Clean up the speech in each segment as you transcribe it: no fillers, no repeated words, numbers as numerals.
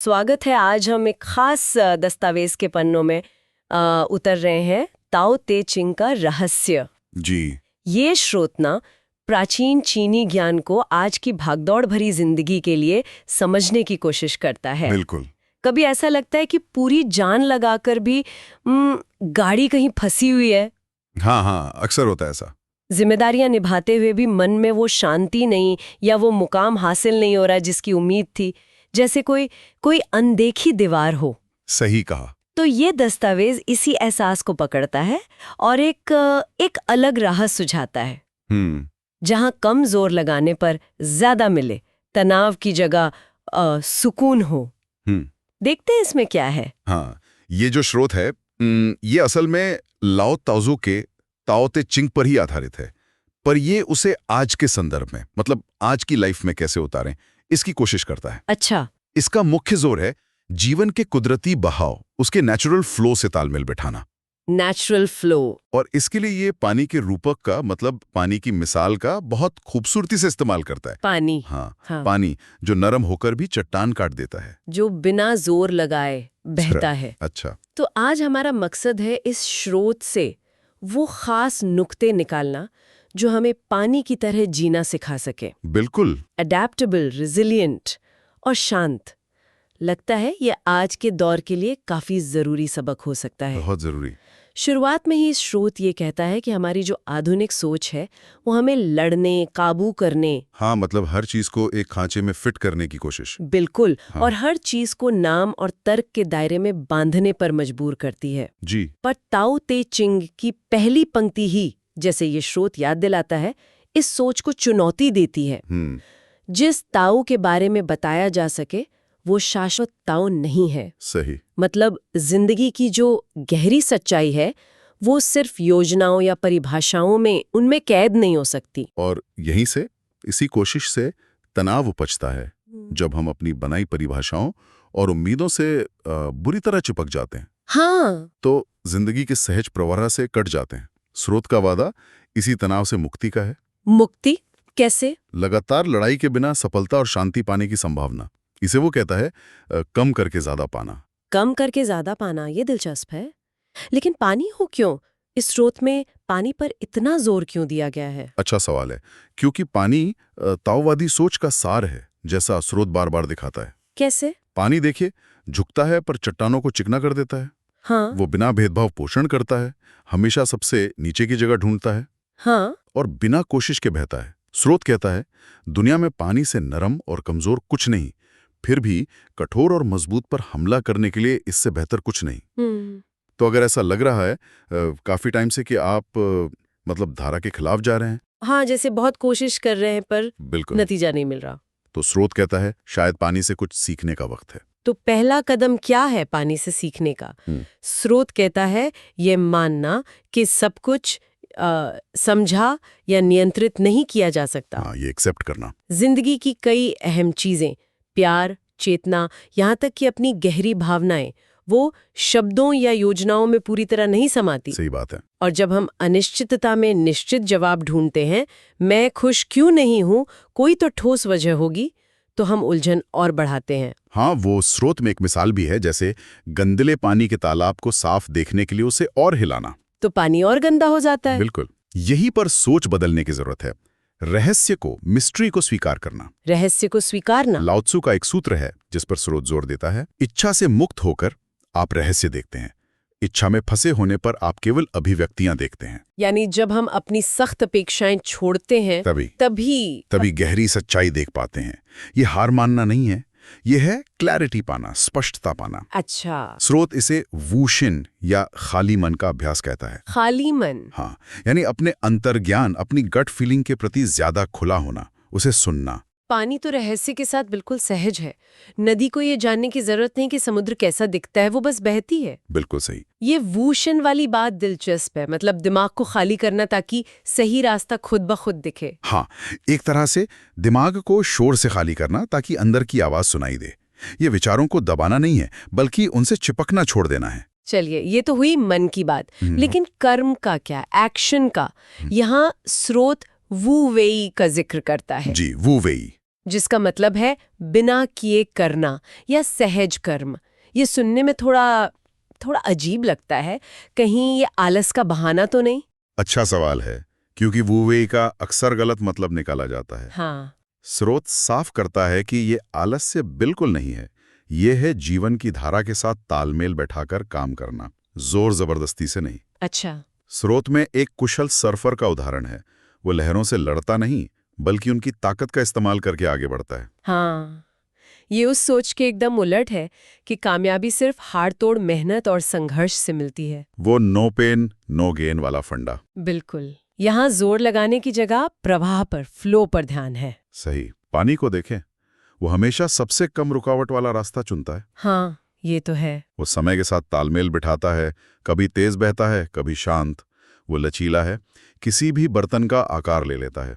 स्वागत है। आज हम एक खास दस्तावेज के पन्नों में उतर रहे हैं, ताओ ते चिंग का रहस्य। जी। ये स्रोत ना प्राचीन चीनी ज्ञान को आज की भागदौड़ भरी जिंदगी के लिए समझने की कोशिश करता है। बिल्कुल। कभी ऐसा लगता है कि पूरी जान लगाकर भी गाड़ी कहीं फंसी हुई है। हाँ, अक्सर होता है ऐसा। जिम्मेदारियां निभाते हुए भी मन में वो शांति नहीं, या वो मुकाम हासिल नहीं हो रहा जिसकी उम्मीद थी, जैसे कोई अनदेखी दीवार हो। सही कहा। तो ये दस्तावेज इसी एहसास को पकड़ता है और एक अलग राह सुझाता है, जहां कम जोर लगाने पर ज्यादा मिले, तनाव की जगह सुकून हो। देखते हैं इसमें क्या है। हाँ, ये जो स्रोत है ये असल में लाओ ताओजू के ताओ ते चिंग पर ही आधारित है, पर ये उसे आज के संदर्भ में, मतलब आज की लाइफ में कैसे उतारें, इसकी कोशिश करता है। अच्छा। इसका मुख्य जोर है जीवन के कुदरती बहाव, उसके नेचुरल फ्लो से तालमेल बिठाना। Natural flow. और इसके लिए ये पानी के रूपक का, मतलब पानी की मिसाल का बहुत खूबसूरती से इस्तेमाल करता है। पानी। हाँ, पानी जो नरम होकर भी चट्टान काट देता है, जो बिना जोर लगाए बहता है। अच्छा। तो आज हमारा मकसद है इस स्रोत से वो खास नुक्ते निकालना जो हमें पानी की तरह जीना सिखा सके। बिल्कुल। अडेप्टेबल, रिजिलियंट और शांत। लगता है ये आज के दौर के लिए काफी जरूरी सबक हो सकता है। बहुत जरूरी। शुरुआत में ही स्रोत ये कहता है कि हमारी जो आधुनिक सोच है वो हमें लड़ने, काबू करने, हाँ, मतलब हर चीज को एक खांचे में फिट करने की कोशिश। बिल्कुल। हाँ। और हर चीज को नाम और तर्क के दायरे में बांधने पर मजबूर करती है। जी। पर ताओ ते चिंग की पहली पंक्ति ही, जैसे ये स्रोत याद दिलाता है, इस सोच को चुनौती देती है। जिस ताओ के बारे में बताया जा सके वो शाश्वत ताओ नहीं है। सही। मतलब जिंदगी की जो गहरी सच्चाई है वो सिर्फ योजनाओं या परिभाषाओं में, उनमें कैद नहीं हो सकती। और यहीं से, इसी कोशिश से तनाव उपजता है, जब हम अपनी बनाई परिभाषाओं और उम्मीदों से बुरी तरह चिपक जाते हैं। हाँ। तो जिंदगी के सहज प्रवाह से कट जाते हैं। स्रोत का वादा इसी तनाव से मुक्ति का है। मुक्ति कैसे? लगातार लड़ाई के बिना सफलता और शांति पाने की संभावना, इसे वो कहता है कम करके ज्यादा पाना। कम करके ज्यादा पाना, ये दिलचस्प है। लेकिन पानी हो क्यों? इस स्रोत में पानी पर इतना जोर क्यों दिया गया है? अच्छा सवाल है, क्योंकि पानी ताओवादी सोच का सार है, जैसा स्रोत बार बार दिखाता है। कैसे? पानी देखिए, झुकता है पर चट्टानों को चिकना कर देता है। हाँ। वो बिना भेदभाव पोषण करता है, हमेशा सबसे नीचे की जगह ढूंढता है। हाँ। और बिना कोशिश के बहता है। स्रोत कहता है दुनिया में पानी से नरम और कमजोर कुछ नहीं, फिर भी कठोर और मजबूत पर हमला करने के लिए इससे बेहतर कुछ नहीं। तो अगर ऐसा लग रहा है काफी टाइम से कि आप मतलब धारा के खिलाफ जा रहे हैं, हाँ, जैसे बहुत कोशिश कर रहे हैं पर बिल्कुल नतीजा नहीं मिल रहा, तो स्रोत कहता है शायद पानी से कुछ सीखने का वक्त है। तो पहला कदम क्या है पानी से सीखने का? स्रोत कहता है ये मानना कि सब कुछ समझा या नियंत्रित नहीं किया जा सकता। हाँ, ये एक्सेप्ट करना। जिंदगी की कई अहम चीजें, प्यार, चेतना, यहाँ तक कि अपनी गहरी भावनाएं, वो शब्दों या योजनाओं में पूरी तरह नहीं समाती। सही बात है। और जब हम अनिश्चितता में निश्चित जवाब ढूंढते हैं, मैं खुश क्यों नहीं हूं, कोई तो ठोस वजह होगी, तो हम उलझन और बढ़ाते हैं। हाँ, वो स्रोत में एक मिसाल भी है, जैसे गंदले पानी के तालाब को साफ देखने के लिए उसे और हिलाना, तो पानी और गंदा हो जाता है। बिल्कुल। यही पर सोच बदलने की जरूरत है। रहस्य को, मिस्ट्री को स्वीकार करना। रहस्य को स्वीकारना लाओ त्सु का एक सूत्र है जिस पर स्रोत जोर देता है, इच्छा से मुक्त होकर आप रहस्य देखते हैं, इच्छा में फंसे होने पर आप केवल अभिव्यक्तियां देखते हैं। यानी जब हम अपनी सख्त अपेक्षाएं छोड़ते हैं तभी गहरी सच्चाई देख पाते हैं। ये हार मानना नहीं है, ये है क्लैरिटी पाना, स्पष्टता पाना। अच्छा। स्रोत इसे वूशिन या खाली मन का अभ्यास कहता है। खाली मन? हाँ, यानी अपने अंतर्ज्ञान, अपनी गट फीलिंग के प्रति ज्यादा खुला होना, उसे सुनना। पानी तो रहस्य के साथ बिल्कुल सहज है। नदी को ये जानने की जरूरत नहीं कि समुद्र कैसा दिखता है, वो बस बहती है। बिल्कुल सही। ये वूशन वाली बात दिलचस्प है, मतलब दिमाग को खाली करना ताकि सही रास्ता खुद ब खुद दिखे। हाँ, एक तरह से दिमाग को शोर से खाली करना ताकि अंदर की आवाज सुनाई दे। ये विचारों को दबाना नहीं है, बल्कि उनसे चिपकना छोड़ देना है। चलिए, ये तो हुई मन की बात, लेकिन कर्म का क्या, एक्शन का? यहाँ स्रोत वू वेई का जिक्र करता है। जी, वू वेई। जिसका मतलब है बिना किए करना या सहज कर्म। ये सुनने में थोड़ा अजीब लगता है, कहीं ये आलस का बहाना तो नहीं? अच्छा सवाल है, क्योंकि वू वेई का अक्सर गलत मतलब निकाला जाता है। हाँ। स्रोत साफ करता है कि ये आलस्य बिल्कुल नहीं है, ये है जीवन की धारा के साथ तालमेल बैठाकर काम करना, जोर जबरदस्ती से नहीं। अच्छा। स्रोत में एक कुशल सर्फर का उदाहरण है। वो लहरों से लड़ता नहीं, बल्कि उनकी ताकत का इस्तेमाल करके आगे बढ़ता है। हाँ, ये उस सोच के एकदम उलट है कि कामयाबी सिर्फ हाड़-तोड़ मेहनत और संघर्ष से मिलती है। वो नो पेन नो गेन वाला फंडा। बिल्कुल। यहाँ जोर लगाने की जगह प्रवाह पर, फ्लो पर ध्यान है। सही। पानी को देखें, वो हमेशा सबसे कम रुकावट वाला रास्ता चुनता है। हाँ, ये तो है। वो समय के साथ तालमेल बिठाता है, कभी तेज बहता है, कभी शांत। वो लचीला है, किसी भी बर्तन का आकार ले लेता है।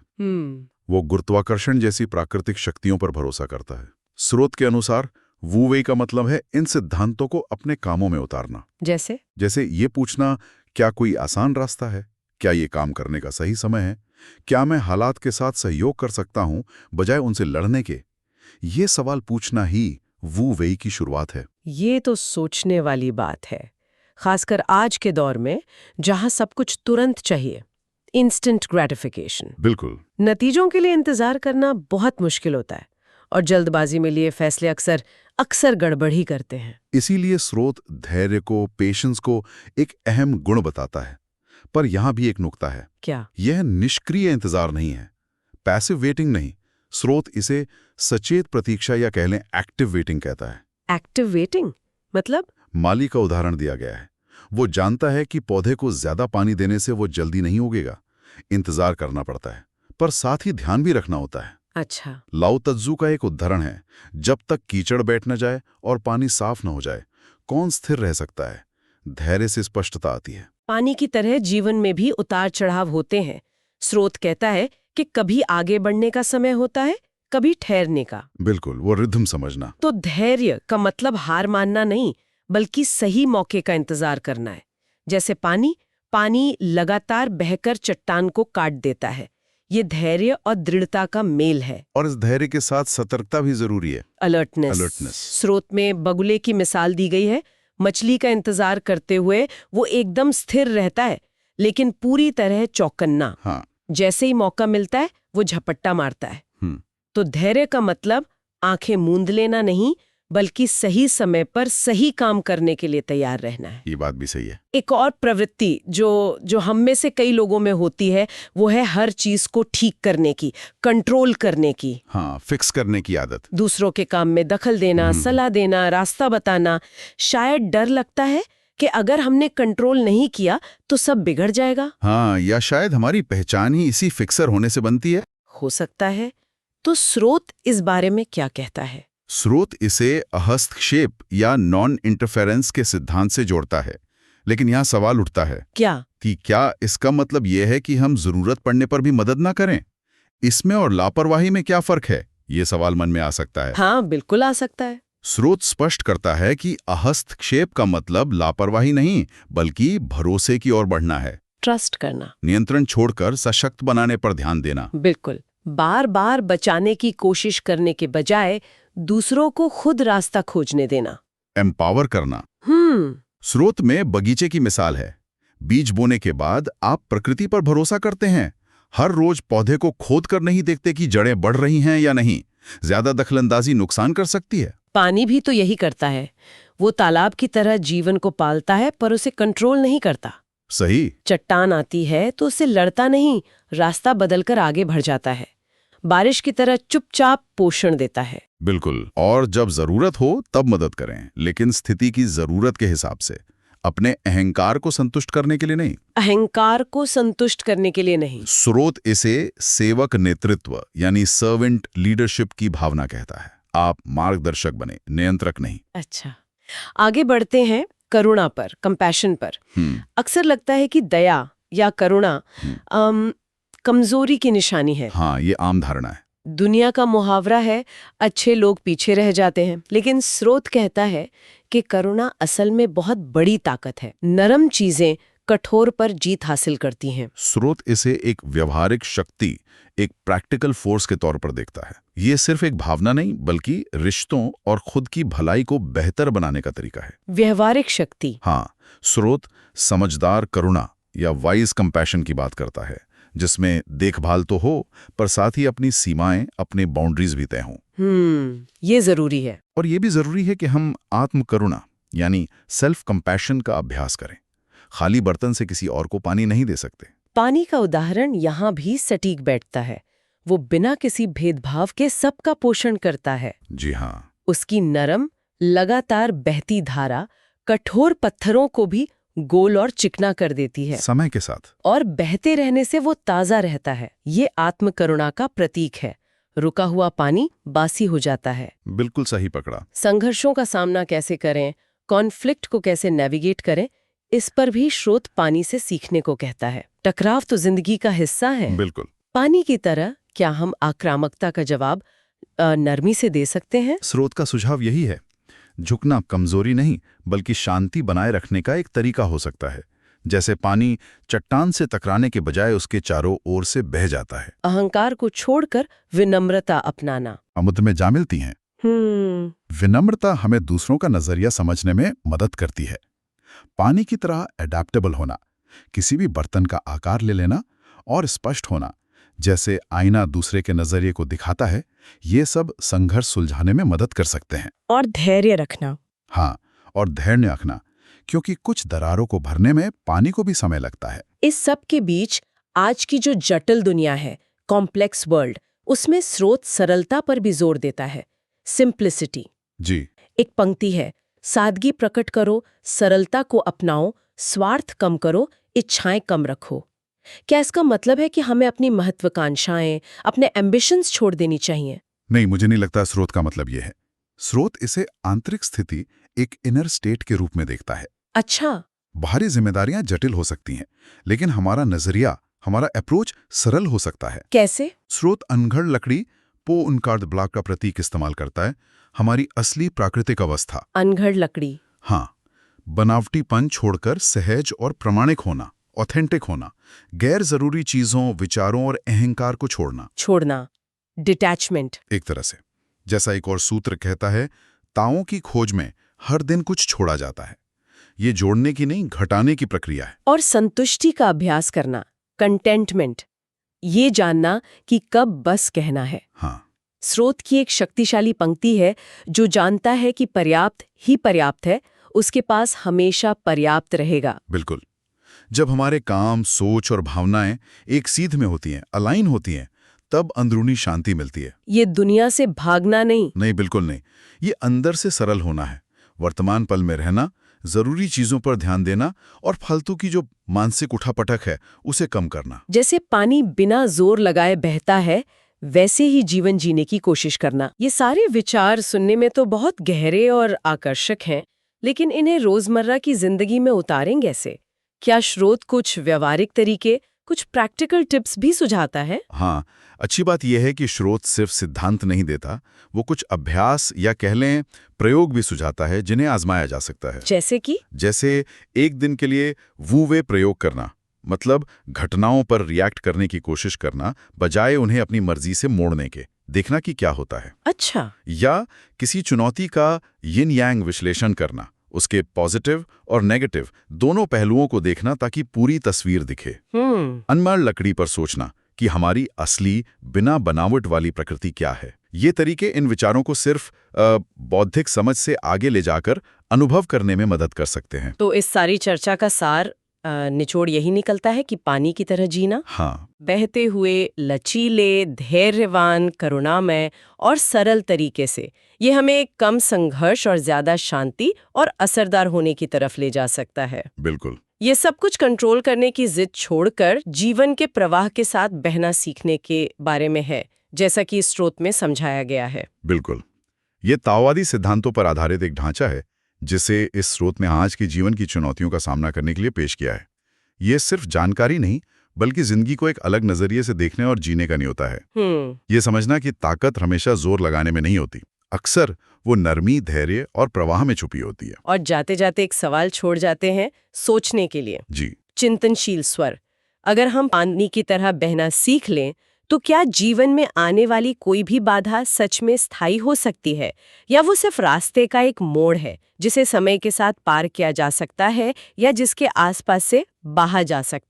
वो गुरुत्वाकर्षण जैसी प्राकृतिक शक्तियों पर भरोसा करता है। स्रोत के अनुसार वू वेई का मतलब है इन सिद्धांतों को अपने कामों में उतारना। जैसे ये पूछना, क्या कोई आसान रास्ता है? क्या ये काम करने का सही समय है? क्या मैं हालात के साथ सहयोग कर सकता हूं बजाय उनसे लड़ने के? ये सवाल पूछना ही वू वेई की शुरुआत है। ये तो सोचने वाली बात है, खासकर आज के दौर में जहां सब कुछ तुरंत चाहिए, इंस्टेंट ग्रेटिफिकेशन। बिल्कुल। नतीजों के लिए इंतजार करना बहुत मुश्किल होता है और जल्दबाजी में लिए फैसले अक्सर गड़बड़ ही करते हैं। इसीलिए स्रोत धैर्य को, पेशेंस को एक अहम गुण बताता है। पर यहां भी एक नुक्ता है। क्या? यह निष्क्रिय इंतजार नहीं है, पैसिव वेटिंग नहीं। स्रोत इसे सचेत प्रतीक्षा या कह लें एक्टिव वेटिंग कहता है। एक्टिव वेटिंग मतलब? माली का उदाहरण दिया गया है। वो जानता है कि पौधे को ज्यादा पानी देने से वो जल्दी नहीं उगेगा, इंतजार करना पड़ता है, पर साथ ही ध्यान भी रखना होता है। अच्छा। लाओ तत्जू का एक उदाहरण है, जब तक कीचड़ बैठ न जाए और पानी साफ न हो जाए, कौन स्थिर रह सकता है? धैर्य से स्पष्टता आती है। पानी की तरह जीवन में भी उतार चढ़ाव होते हैं। स्रोत कहता है कि कभी आगे बढ़ने का समय होता है, कभी ठहरने का। बिल्कुल, वो रिदम समझना। तो धैर्य का मतलब हार मानना नहीं, बल्कि सही मौके का इंतजार करना है। जैसे पानी लगातार बहकर चट्टान को काट देता है। ये धैर्य और दृढ़ता का मेल है। और इस धैर्य के साथ सतर्कता भी जरूरी है। अलर्टनेस। स्रोत में बगुले की मिसाल दी गई है। मछली का इंतजार करते हुए वो एकदम स्थिर रहता है, लेकिन पूरी तरह चौकन्ना। हाँ। जैसे ही मौका मिलता है वो झपट्टा मारता है। तो धैर्य का मतलब आंखें मूंद लेना नहीं, बल्कि सही समय पर सही काम करने के लिए तैयार रहना है। ये बात भी सही है। एक और प्रवृत्ति जो हम में से कई लोगों में होती है, वो है हर चीज को ठीक करने की, कंट्रोल करने की। हाँ, फिक्स करने की आदत। दूसरों के काम में दखल देना, सलाह देना, रास्ता बताना। शायद डर लगता है कि अगर हमने कंट्रोल नहीं किया तो सब बिगड़ जाएगा। हाँ, या शायद हमारी पहचान ही इसी फिक्सर होने से बनती है। हो सकता है। तो स्रोत इस बारे में क्या कहता है? स्रोत इसे हस्तक्षेप या नॉन इंटरफेरेंस के सिद्धांत से जोड़ता है। लेकिन यहाँ सवाल उठता है कि क्या इसका मतलब यह है कि हम जरूरत पड़ने पर भी मदद ना करें? इसमें और लापरवाही में क्या फर्क है? ये सवाल मन में आ सकता है। हाँ, बिल्कुल आ सकता है। स्रोत स्पष्ट करता है कि हस्तक्षेप का मतलब लापरवाही नहीं, बल्कि भरोसे की ओर बढ़ना है। ट्रस्ट करना, नियंत्रण छोड़कर सशक्त बनाने पर ध्यान देना। बिल्कुल। बार बार बचाने की कोशिश करने के बजाय दूसरों को खुद रास्ता खोजने देना। एम्पावर करना। स्रोत में बगीचे की मिसाल है। बीज बोने के बाद आप प्रकृति पर भरोसा करते हैं। हर रोज पौधे को खोद कर नहीं देखते कि जड़ें बढ़ रही हैं या नहीं। ज्यादा दखलंदाजी नुकसान कर सकती है। पानी भी तो यही करता है। वो तालाब की तरह जीवन को पालता है, पर उसे कंट्रोल नहीं करता। सही। चट्टान आती है तो उसे लड़ता नहीं, रास्ता बदलकर आगे बढ़ जाता है। बारिश की तरह चुपचाप पोषण देता है। बिल्कुल। और जब जरूरत हो तब मदद करें, लेकिन स्थिति की जरूरत के हिसाब से, अपने अहंकार को संतुष्ट करने के लिए नहीं। अहंकार को संतुष्ट करने के लिए नहीं। स्रोत इसे सेवक नेतृत्व यानी सर्वेंट लीडरशिप की भावना कहता है। आप मार्गदर्शक बने, नियंत्रक नहीं। अच्छा, आगे बढ़ते हैं करुणा पर, कंपैशन पर। अक्सर लगता है कि दया या करुणा कमजोरी की निशानी है। हाँ, ये आम धारणा है। दुनिया का मुहावरा है, अच्छे लोग पीछे रह जाते हैं। लेकिन स्रोत कहता है कि करुणा असल में बहुत बड़ी ताकत है। नरम चीजें कठोर पर जीत हासिल करती हैं। स्रोत इसे एक व्यवहारिक शक्ति, एक प्रैक्टिकल फोर्स के तौर पर देखता है। ये सिर्फ एक भावना नहीं, बल्कि रिश्तों और खुद की भलाई को बेहतर बनाने का तरीका है। व्यवहारिक शक्ति। हाँ, स्रोत समझदार करुणा या वाइज कंपैशन की बात करता है, जिसमें देखभाल तो हो पर साथ ही अपनी सीमाएं, अपने बाउंड्रीज भी तय हों। ये जरूरी है। और ये भी जरूरी है कि हम आत्म करुणा यानी सेल्फ कंपैशन का अभ्यास करें। खाली बर्तन से किसी और को पानी नहीं दे सकते। पानी का उदाहरण यहाँ भी सटीक बैठता है। वो बिना किसी भेदभाव के सबका पोषण करता है। जी हाँ। उसकी नरम, लगातार बहती धारा कठोर पत्थरों को भी गोल और चिकना कर देती है समय के साथ। और बहते रहने से वो ताजा रहता है। ये आत्म करुणा का प्रतीक है। रुका हुआ पानी बासी हो जाता है। बिल्कुल सही पकड़ा। संघर्षों का सामना कैसे करें, कॉन्फ्लिक्ट को कैसे नेविगेट करें, इस पर भी स्रोत पानी से सीखने को कहता है। टकराव तो जिंदगी का हिस्सा है। बिल्कुल। पानी की तरह क्या हम आक्रामकता का जवाब नरमी से दे सकते हैं? स्रोत का सुझाव यही है, झुकना कमजोरी नहीं बल्कि शांति बनाए रखने का एक तरीका हो सकता है। जैसे पानी चट्टान से टकराने के बजाय उसके चारों ओर से बह जाता है। अहंकार को छोड़कर विनम्रता अपनाना। अमुद्र में जा मिलती हैं। विनम्रता हमें दूसरों का नजरिया समझने में मदद करती है। पानी की तरह एडेप्टेबल होना, किसी भी बर्तन का आकार ले लेना और स्पष्ट होना, जैसे आईना दूसरे के नजरिए को दिखाता है, ये सब संघर्ष सुलझाने में मदद कर सकते हैं। और धैर्य रखना। हाँ, और धैर्य रखना, क्योंकि कुछ दरारों को भरने में पानी को भी समय लगता है। इस सब के बीच आज की जो जटिल दुनिया है, कॉम्प्लेक्स वर्ल्ड, उसमें स्रोत सरलता पर भी जोर देता है। सिंप्लिसिटी। जी। एक पंक्ति है, सादगी प्रकट करो, सरलता को अपनाओ, स्वार्थ कम करो, इच्छाएं कम रखो। क्या इसका मतलब है कि हमें अपनी महत्वाकांक्षाएं, अपने एम्बिशंस छोड़ देनी चाहिए? नहीं, मुझे नहीं लगता स्रोत का मतलब ये है। स्रोत इसे आंतरिक स्थिति, एक इनर स्टेट के रूप में देखता है। अच्छा। बाहरी जिम्मेदारियां जटिल हो सकती हैं, लेकिन हमारा नजरिया, हमारा अप्रोच सरल हो सकता है। कैसे? स्रोत अनघड़ लकड़ी, पो उनकार्ड ब्लॉक का प्रतीक इस्तेमाल करता है, हमारी असली प्राकृतिक अवस्था। अनघड़ लकड़ी। हाँ, बनावटीपन छोड़कर सहज और प्रामाणिक होना, ऑथेंटिक होना, गैर जरूरी चीजों, विचारों और अहंकार को छोड़ना। डिटैचमेंट। एक तरह से, जैसा एक और सूत्र कहता है, ताओं की खोज में हर दिन कुछ छोड़ा जाता है। ये जोड़ने की नहीं, घटाने की प्रक्रिया है। और संतुष्टि का अभ्यास करना, कंटेंटमेंट, ये जानना कि कब बस कहना है। हाँ। स्रोत की एक शक्तिशाली पंक्ति है, जो जानता है कि पर्याप्त ही पर्याप्त है, उसके पास हमेशा पर्याप्त रहेगा। बिल्कुल। जब हमारे काम, सोच और भावनाएं एक सीध में होती हैं, अलाइन होती हैं, तब अंदरूनी शांति मिलती है। ये दुनिया से भागना नहीं, बिल्कुल नहीं। ये अंदर से सरल होना है, वर्तमान पल में रहना, जरूरी चीजों पर ध्यान देना और फालतू की जो मानसिक उठापटक है उसे कम करना। जैसे पानी बिना जोर लगाए बहता है, वैसे ही जीवन जीने की कोशिश करना। ये सारे विचार सुनने में तो बहुत गहरे और आकर्षक हैं, लेकिन इन्हें रोजमर्रा की जिंदगी में उतारें कैसे? क्या स्रोत कुछ व्यवहारिक तरीके, कुछ प्रैक्टिकल टिप्स भी सुझाता है? हाँ, अच्छी बात यह है कि स्रोत सिर्फ सिद्धांत नहीं देता, वो कुछ अभ्यास या कह लें प्रयोग भी सुझाता है, जिन्हें आजमाया जा सकता है। जैसे कि? जैसे एक दिन के लिए वू वे प्रयोग करना, मतलब घटनाओं पर रिएक्ट करने की कोशिश करना बजाय उन्हें अपनी मर्जी से मोड़ने के, देखना कि क्या होता है। अच्छा। या किसी चुनौती का यिन यांग विश्लेषण करना, उसके पॉजिटिव और नेगेटिव दोनों पहलुओं को देखना ताकि पूरी तस्वीर दिखे। अनमर लकड़ी पर सोचना कि हमारी असली बिना बनावट वाली प्रकृति क्या है। ये तरीके इन विचारों को सिर्फ बौद्धिक समझ से आगे ले जाकर अनुभव करने में मदद कर सकते हैं। तो इस सारी चर्चा का सार निचोड़ यही निकलता है कि पानी की तरह जीना, हाँ, बहते हुए, लचीले, धैर्यवान, करुणामय और सरल तरीके से, ये हमें कम संघर्ष और ज्यादा शांति और असरदार होने की तरफ ले जा सकता है। बिल्कुल। ये सब कुछ कंट्रोल करने की जिद छोड़कर जीवन के प्रवाह के साथ बहना सीखने के बारे में है, जैसा कि इस स्रोत में समझाया गया है। बिल्कुल। ये ताओवादी सिद्धांतों पर आधारित एक ढांचा है, जिसे इस स्रोत में आज के जीवन की चुनौतियों का सामना करने के लिए पेश किया है। ये सिर्फ जानकारी नहीं, बल्कि जिंदगी को एक अलग नजरिए से देखने और जीने का न्योता है। ये समझना कि ताकत हमेशा जोर लगाने में नहीं होती, अक्सर वो नरमी, धैर्य और प्रवाह में छुपी होती है। और जाते जाते एक सवाल छोड़ जाते हैं सोचने के लिए। जी। चिंतनशील स्वर। अगर हम पानी की तरह बहना सीख लें तो क्या जीवन में आने वाली कोई भी बाधा सच में स्थायी हो सकती है, या वो सिर्फ रास्ते का एक मोड़ है जिसे समय के साथ पार किया जा सकता है या जिसके आसपास से बहा जा सकता है?